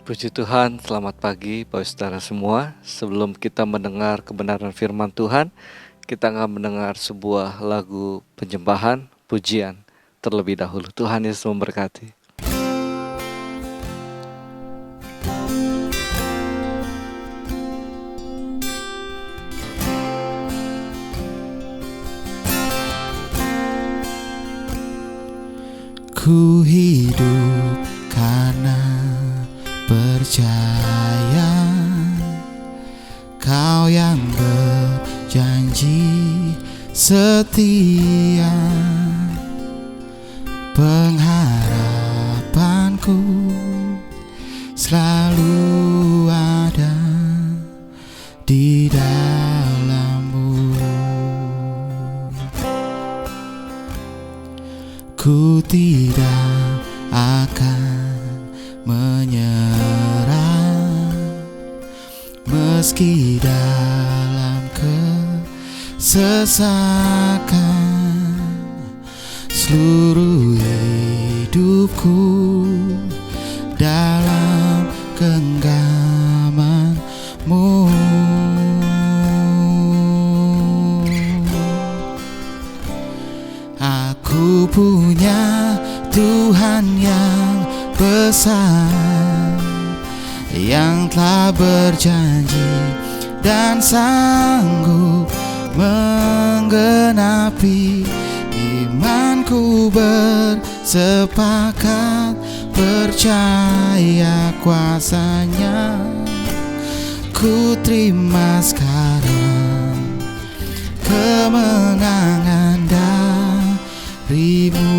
Puji Tuhan, selamat pagi Bapak Saudara semua. Sebelum kita mendengar kebenaran firman Tuhan, kita akan mendengar sebuah lagu penyembahan, pujian terlebih dahulu. Tuhan Yesus memberkati. Ku hidup karena percaya Kau yang berjanji setia. Pengharapanku selalu ada di dalam-Mu. Ku tidak akan menyerah meski dalam kesesakan. Seluruh hidupku dalam genggaman-Mu. Aku punya Tuhan yang besar, yang telah berjanji dan sanggup menggenapi. Imanku bersepakat percaya kuasa-Nya. Ku terima sekarang kemenangan dari-Mu.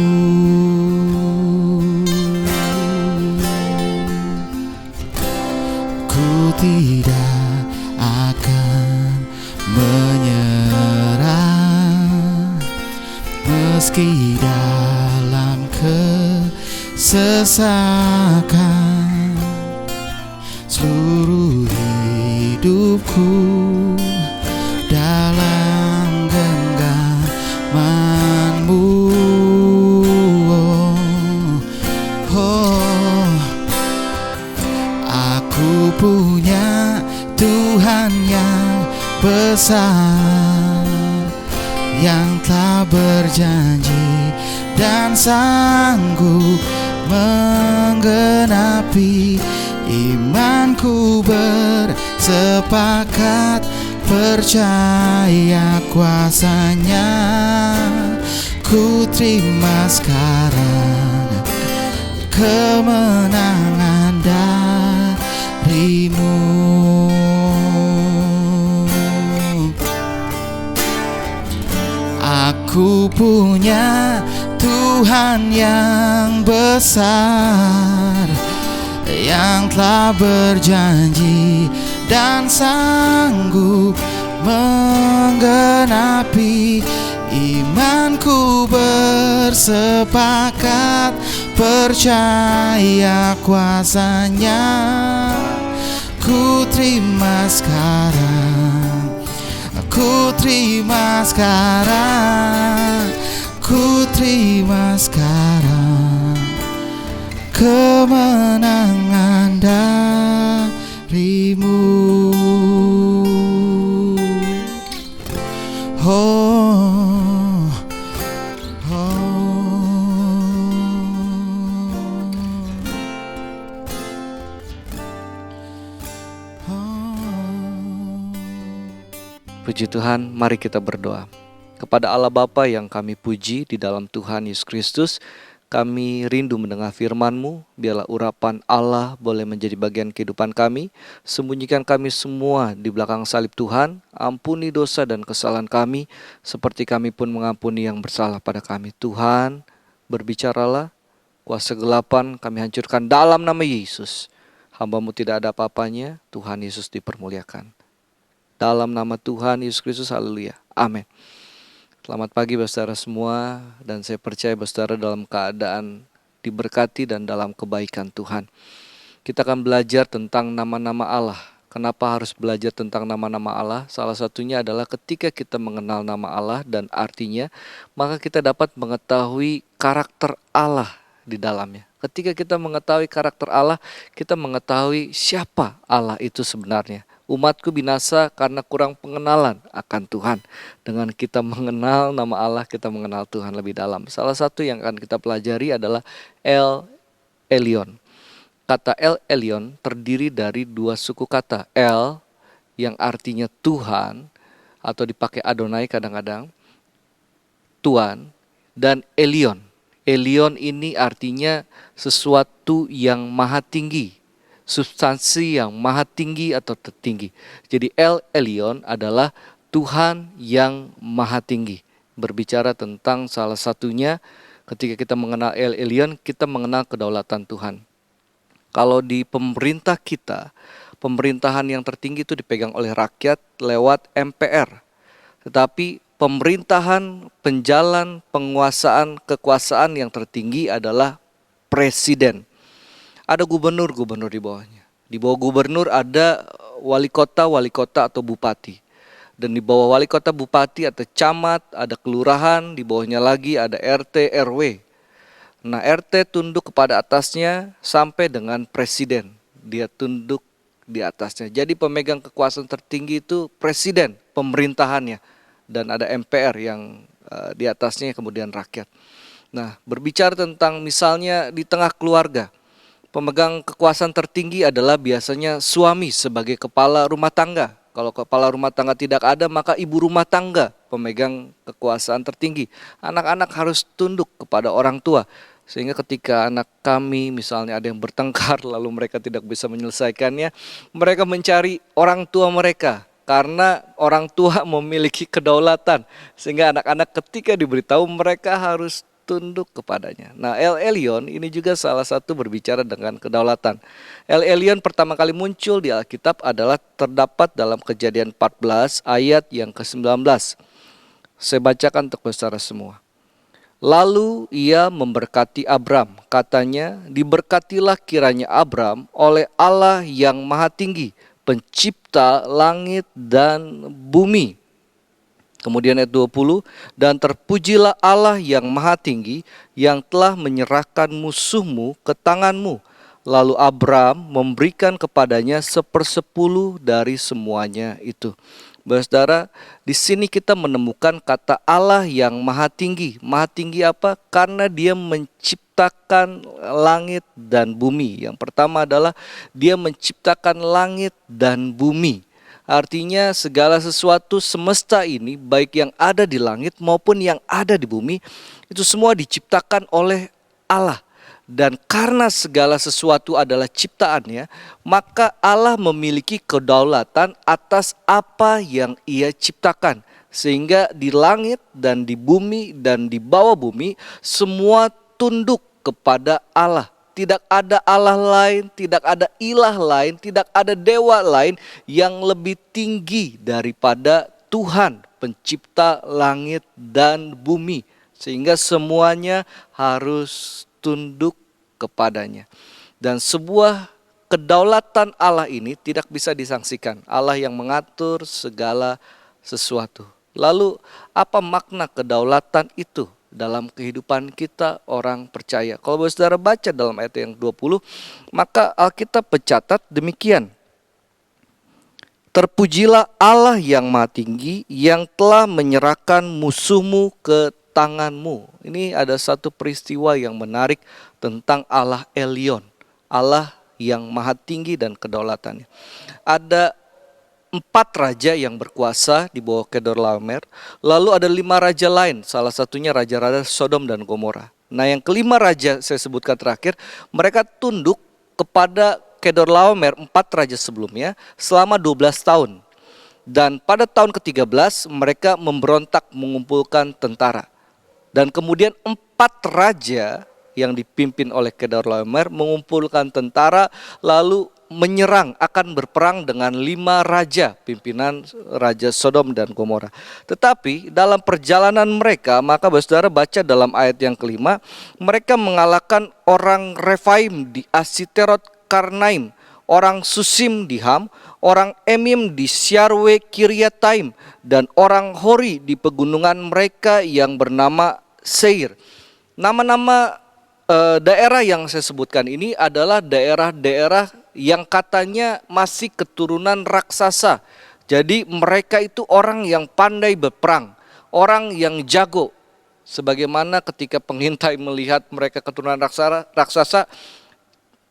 Ku tidak akan menyerah meski dalam kesesakan. Seluruh hidupku dalam genggaman-Mu. Aku punya Tuhan yang besar, yang telah berjanji dan sanggup menggenapi. Imanku bersepakat percaya kuasa-Nya. Ku terima sekarang kemenangan dari-Mu. Aku punya Tuhan yang besar, yang telah berjanji dan sanggup menggenapi. Imanku bersepakat percaya kuasa-Nya. Ku terima sekarang, ku terima sekarang, ku terima sekarang kemenangan dari-Mu. Oh, Puji Tuhan, mari kita berdoa. Kepada Allah Bapa yang kami puji di dalam Tuhan Yesus Kristus, kami rindu mendengar firman-Mu. Biarlah urapan Allah boleh menjadi bagian kehidupan kami. Sembunyikan kami semua di belakang salib Tuhan. Ampuni dosa dan kesalahan kami, seperti kami pun mengampuni yang bersalah pada kami. Tuhan, berbicaralah. Kuasa kegelapan kami hancurkan dalam nama Yesus. Hamba-Mu tidak ada apa-apanya. Tuhan Yesus dipermuliakan. Dalam nama Tuhan Yesus Kristus, haleluya. Amin. Selamat pagi Bapak Saudara semua, dan saya percaya Bapak Saudara dalam keadaan diberkati dan dalam kebaikan Tuhan. Kita akan belajar tentang nama-nama Allah. Kenapa harus belajar tentang nama-nama Allah? Salah satunya adalah ketika kita mengenal nama Allah dan artinya, maka kita dapat mengetahui karakter Allah di dalamnya. Ketika kita mengetahui karakter Allah, kita mengetahui siapa Allah itu sebenarnya. Umatku binasa karena kurang pengenalan akan Tuhan. Dengan kita mengenal nama Allah, kita mengenal Tuhan lebih dalam. Salah satu yang akan kita pelajari adalah El Elyon. Kata El Elyon terdiri dari dua suku kata. El yang artinya Tuhan, atau dipakai Adonai kadang-kadang, Tuhan, dan Elyon. Elyon ini artinya sesuatu yang maha tinggi, substansi yang maha tinggi atau tertinggi. Jadi El Elyon adalah Tuhan yang maha tinggi. Berbicara tentang salah satunya, ketika kita mengenal El Elyon, kita mengenal kedaulatan Tuhan. Kalau di pemerintah kita, pemerintahan yang tertinggi itu dipegang oleh rakyat lewat MPR. Tetapi pemerintahan, penjalan, penguasaan, kekuasaan yang tertinggi adalah presiden. Ada gubernur-gubernur di bawahnya. Di bawah gubernur ada wali kota atau bupati. Dan di bawah wali kota, bupati atau camat, ada kelurahan, di bawahnya lagi ada RT, RW. Nah, RT tunduk kepada atasnya sampai dengan presiden. Dia tunduk di atasnya. Jadi pemegang kekuasaan tertinggi itu presiden, pemerintahannya. Dan ada MPR yang di atasnya kemudian rakyat. Nah, berbicara tentang misalnya di tengah keluarga, pemegang kekuasaan tertinggi adalah biasanya suami sebagai kepala rumah tangga. Kalau kepala rumah tangga tidak ada, maka ibu rumah tangga pemegang kekuasaan tertinggi. Anak-anak harus tunduk kepada orang tua. Sehingga ketika anak kami misalnya ada yang bertengkar lalu mereka tidak bisa menyelesaikannya, mereka mencari orang tua mereka. Karena orang tua memiliki kedaulatan, sehingga anak-anak ketika diberitahu mereka harus tunduk kepadanya. Nah, El Elyon ini juga salah satu berbicara dengan kedaulatan. El Elyon pertama kali muncul di Alkitab adalah terdapat dalam Kejadian 14 ayat yang ke-19. Saya bacakan untuk saudara semua. Lalu ia memberkati Abram, katanya, diberkatilah kiranya Abram oleh Allah yang maha tinggi, pencipta langit dan bumi. Kemudian ayat 20, dan terpujilah Allah yang maha tinggi yang telah menyerahkan musuhmu ke tanganmu. Lalu Abram memberikan kepadanya 1/10 dari semuanya itu. Saudara, di sini kita menemukan kata Allah yang maha tinggi. Maha tinggi apa? Karena dia menciptakan langit dan bumi. Yang pertama adalah dia menciptakan langit dan bumi. Artinya segala sesuatu semesta ini, baik yang ada di langit maupun yang ada di bumi, itu semua diciptakan oleh Allah. Dan karena segala sesuatu adalah ciptaannya, maka Allah memiliki kedaulatan atas apa yang ia ciptakan. Sehingga di langit dan di bumi dan di bawah bumi, semua tunduk kepada Allah. Tidak ada Allah lain, tidak ada ilah lain, tidak ada dewa lain yang lebih tinggi daripada Tuhan, pencipta langit dan bumi. Sehingga semuanya harus tunduk kepadanya. Dan sebuah kedaulatan Allah ini tidak bisa disangsikan. Allah yang mengatur segala sesuatu. Lalu apa makna kedaulatan itu dalam kehidupan kita orang percaya? Kalau saudara baca dalam ayat yang 20, maka Alkitab mencatat demikian. Terpujilah Allah yang maha tinggi yang telah menyerahkan musuhmu ke tanganmu. Ini ada satu peristiwa yang menarik tentang Allah Elyon, Allah yang maha tinggi dan kedaulatannya. Ada 4 raja yang berkuasa di bawah Kedorlaomer, lalu ada 5 raja lain, salah satunya raja-raja Sodom dan Gomora. Nah, yang kelima raja saya sebutkan terakhir, mereka tunduk kepada Kedorlaomer 4 raja sebelumnya selama 12 tahun. Dan pada tahun ke-13 mereka memberontak mengumpulkan tentara. Dan kemudian 4 raja yang dipimpin oleh Kedorlaomer mengumpulkan tentara lalu menyerang, akan berperang dengan 5 raja pimpinan raja Sodom dan Gomora. Tetapi dalam perjalanan mereka, maka saudara baca dalam ayat yang kelima, mereka mengalahkan orang Refaim di Asiterot Karnaim, orang Susim di Ham, orang Emim di Syarwe Kiryataim, dan orang Hori di pegunungan mereka yang bernama Seir. Nama-nama daerah yang saya sebutkan ini adalah daerah-daerah yang katanya masih keturunan raksasa. Jadi mereka itu orang yang pandai berperang, orang yang jago. Sebagaimana ketika pengintai melihat mereka keturunan raksasa,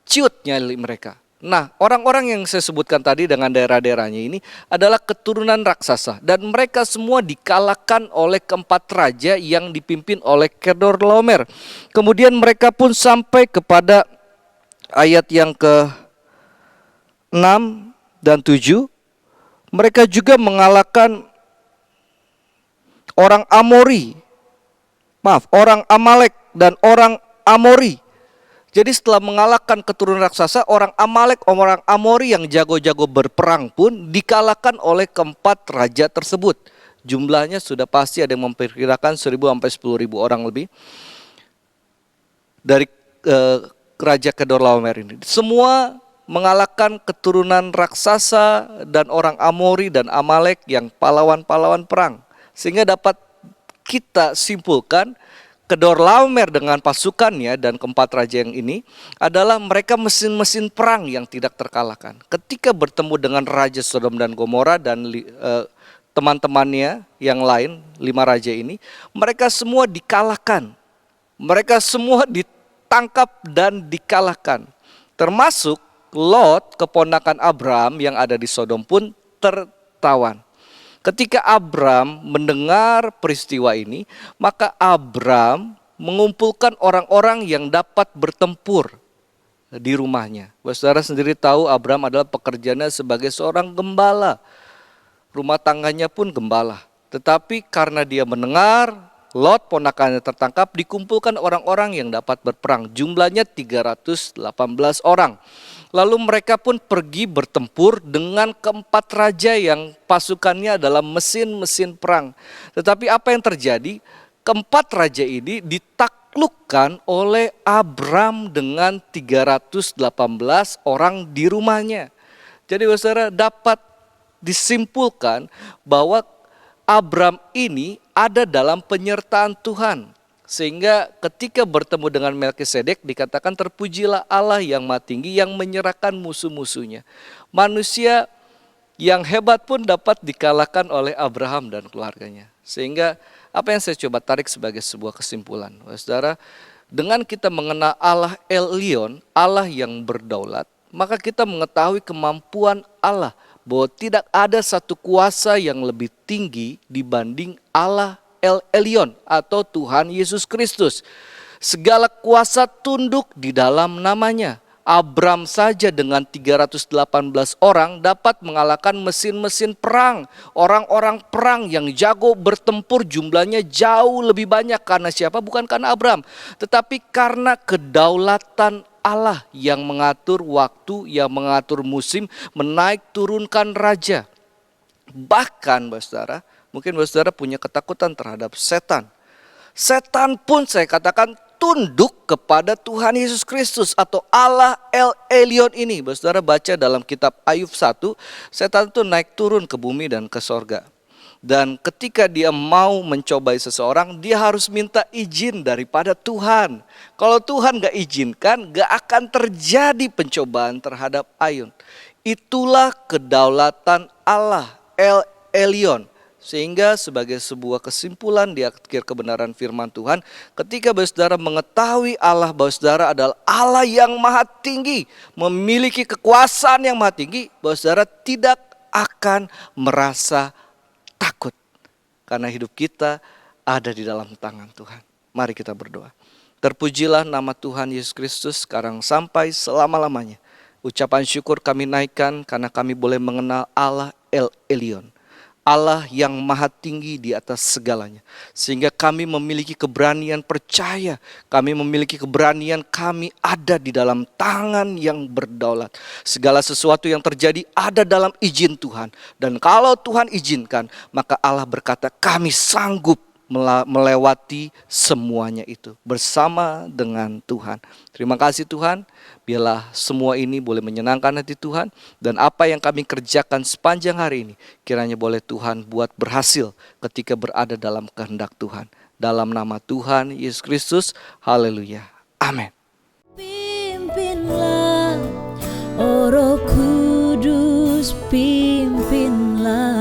ciut nyali mereka. Nah, orang-orang yang saya sebutkan tadi dengan daerah-daerahnya ini adalah keturunan raksasa. Dan mereka semua dikalahkan oleh keempat raja yang dipimpin oleh Kedorlaomer. Kemudian mereka pun sampai kepada ayat yang ke-6 dan 7. Mereka juga mengalahkan orang orang Amalek dan orang Amori. Jadi setelah mengalahkan keturunan raksasa, orang Amalek, orang Amori yang jago-jago berperang pun dikalahkan oleh keempat raja tersebut. Jumlahnya sudah pasti ada yang memperkirakan 1.000 sampai 10.000 orang lebih dari Raja Kedorlaomer ini. Semua mengalahkan keturunan raksasa dan orang Amori dan Amalek yang pahlawan-pahlawan perang. Sehingga dapat kita simpulkan Kedorlaomer dengan pasukannya dan keempat raja yang ini adalah mereka mesin-mesin perang yang tidak terkalahkan. Ketika bertemu dengan Raja Sodom dan Gomora dan teman-temannya yang lain, 5 raja ini, mereka semua dikalahkan. Mereka semua ditangkap dan dikalahkan. Termasuk Lot, keponakan Abraham yang ada di Sodom pun tertawan. Ketika Abram mendengar peristiwa ini, maka Abram mengumpulkan orang-orang yang dapat bertempur di rumahnya. Saudara sendiri tahu Abram adalah pekerjaannya sebagai seorang gembala. Rumah tangganya pun gembala. Tetapi karena dia mendengar Lot ponakannya tertangkap, dikumpulkan orang-orang yang dapat berperang. Jumlahnya 318 orang. Lalu mereka pun pergi bertempur dengan keempat raja yang pasukannya adalah mesin-mesin perang. Tetapi apa yang terjadi? Keempat raja ini ditaklukkan oleh Abram dengan 318 orang di rumahnya. Jadi saudara dapat disimpulkan bahwa Abram ini ada dalam penyertaan Tuhan. Sehingga ketika bertemu dengan Melkisedek dikatakan terpujilah Allah yang Maha Tinggi yang menyerahkan musuh-musuhnya. Manusia yang hebat pun dapat dikalahkan oleh Abraham dan keluarganya. Sehingga apa yang saya coba tarik sebagai sebuah kesimpulan. Saudara, dengan kita mengenal Allah El-Elyon, Allah yang berdaulat, maka kita mengetahui kemampuan Allah. Bahwa tidak ada satu kuasa yang lebih tinggi dibanding Allah El-Elyon atau Tuhan Yesus Kristus. Segala kuasa tunduk di dalam namanya. Abram saja dengan 318 orang dapat mengalahkan mesin-mesin perang. Orang-orang perang yang jago bertempur jumlahnya jauh lebih banyak. Karena siapa? Bukan karena Abram, tetapi karena kedaulatan Allah yang mengatur waktu, yang mengatur musim, menaik turunkan raja. Bahkan saudara, mungkin saudara punya ketakutan terhadap setan. Setan pun saya katakan tunduk kepada Tuhan Yesus Kristus atau Allah El-Elyon ini. Saudara baca dalam kitab Ayub 1, setan itu naik turun ke bumi dan ke sorga. Dan ketika dia mau mencobai seseorang, dia harus minta izin daripada Tuhan. Kalau Tuhan gak izinkan, gak akan terjadi pencobaan terhadap Ayub. Itulah kedaulatan Allah El-Elyon. Sehingga sebagai sebuah kesimpulan di akhir kebenaran firman Tuhan, ketika saudara mengetahui Allah bahwa saudara adalah Allah yang maha tinggi, memiliki kekuasaan yang maha tinggi, bahwa saudara tidak akan merasa takut. Karena hidup kita ada di dalam tangan Tuhan. Mari kita berdoa. Terpujilah nama Tuhan Yesus Kristus sekarang sampai selama-lamanya. Ucapan syukur kami naikkan karena kami boleh mengenal Allah El-Elyon. Allah yang maha tinggi di atas segalanya. Sehingga kami memiliki keberanian percaya. Kami memiliki keberanian kami ada di dalam tangan yang berdaulat. Segala sesuatu yang terjadi ada dalam izin Tuhan. Dan kalau Tuhan izinkan, maka Allah berkata kami sanggup melewati semuanya itu bersama dengan Tuhan. Terima kasih Tuhan, biarlah semua ini boleh menyenangkan hati Tuhan. Dan apa yang kami kerjakan sepanjang hari ini, kiranya boleh Tuhan buat berhasil ketika berada dalam kehendak Tuhan. Dalam nama Tuhan Yesus Kristus, haleluya, Amin. Pimpinlah, oh Roh Kudus, pimpinlah